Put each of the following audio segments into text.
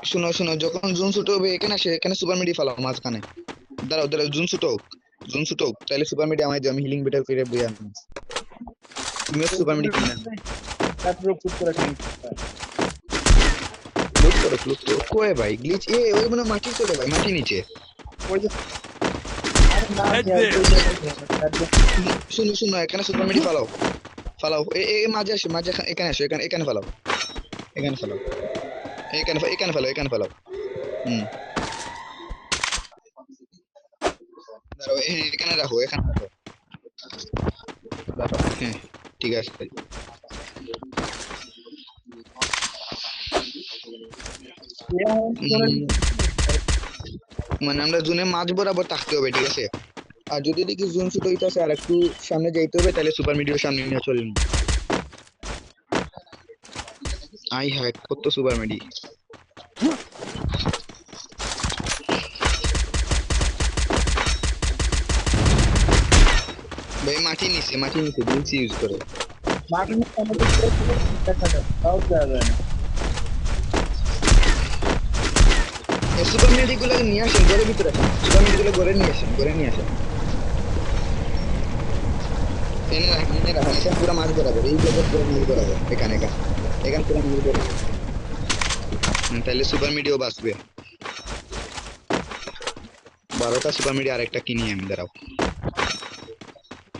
শুনো শুনো, যখন জুন শুট হবে এখানে আসে, এখানে সুপার মিডি ফালাও মাঝখানে। দাঁড়াও দাঁড়াও, জুন শুট হোক, তাহলে সুপার মিডি আমায় দিও, আমি হিলিং বেটার করে বই আনবো। তুমিও সুপার মিডি কিনে আনো। লুট করো কোয়ে ভাই, গ্লিচ এ ওই মনে হয় মাটির চলে ভাই, মাটি নিচে। Head there. শুনো শুনো, এখানে সুপার মিডি ফালাও, ফালাও এ এ মাঝে আসে, মাঝে এখানে আসো, এখানে এখানে ফালাও, এখানে ফালাও, এখানে ফালাও, এখানে ফালাও। হুম, দাঁড়াও এখানে রাখো, এখানে রাখো, দাঁড়াও, হ্যাঁ ঠিক আছে। মানে আমরা জুনে মাঝ বরাবর থাকতে হবে, ঠিক আছে। আর যদি দেখি জুন শুট হইতাছে আর একটু সামনে যাইতে হবে, তাহলে সুপার মিডিয়ার সামনে নিয়ে চলুন। আই হ্যাঁ, কত সুপার মিডি। ভাই মাটি নিচে, মাটি নিচে গ্লিচ ইউজ করে। সুপার মিডি গুলো নিয়ে আসেন ঘরের ভিতরে, সুপার মিডি গুলো ঘরে নিয়ে আসেন, ঘরে নিয়ে আসেন। এনে রাখেন, এনে রাখেন, এখানে পুরো মাছ বরাবর, এই জায়গায় পুরো মাছ বরাবর, এখানে এখানে এখানে পুরো মাছ বরাবর। তাহলে সুপার মিডিও বাঁচবে। 12টা সুপার মিডি আরেকটা কিনি আমি, দাঁড়াও।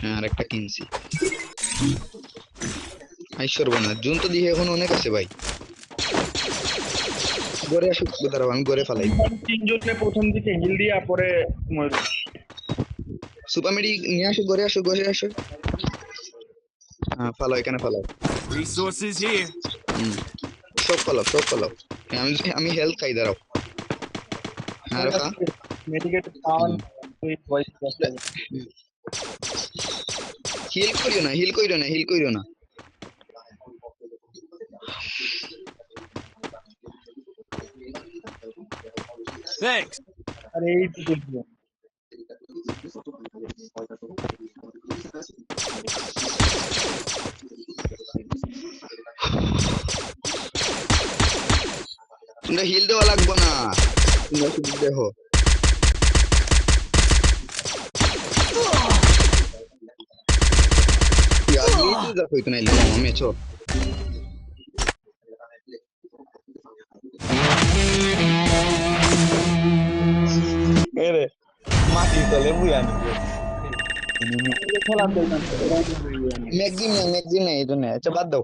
হ্যাঁ আরেকটা কিনছি। আইসর না, জুন তো দিয়ে এখন অনেক আছে ভাই। ঘরে আসুক, দাঁড়াও আমি ঘরে ফালাই। তিনজনে প্রথম দিকে হিল দিয়া পরে সুপার মিডি নিয়ে আসো, ঘরে আসো, ঘরে আসো। হ্যাঁ ফালাও, এখানে ফালাও। Resources here. সব ফালাও, সব ফালাও। হ্যাঁ, আমি আমি হেলথ খাই, দাঁড়াও। হ্যাঁ রাখা। মেডিকেট পাওয়ার হিল করিও না, হিল করিও না, হিল করিও না। Thanks. আরে এই তো দেখবো তোমরা হিল দেওয়া লাগবে না, তোমরা শুধু দেখো। यार ये चीज कोई तो नहीं लिया मम्मी छोड़। এরে মাটি তলে বুয়ানি मैगजीन नहीं, ये तो नहीं, अच्छा बात दो।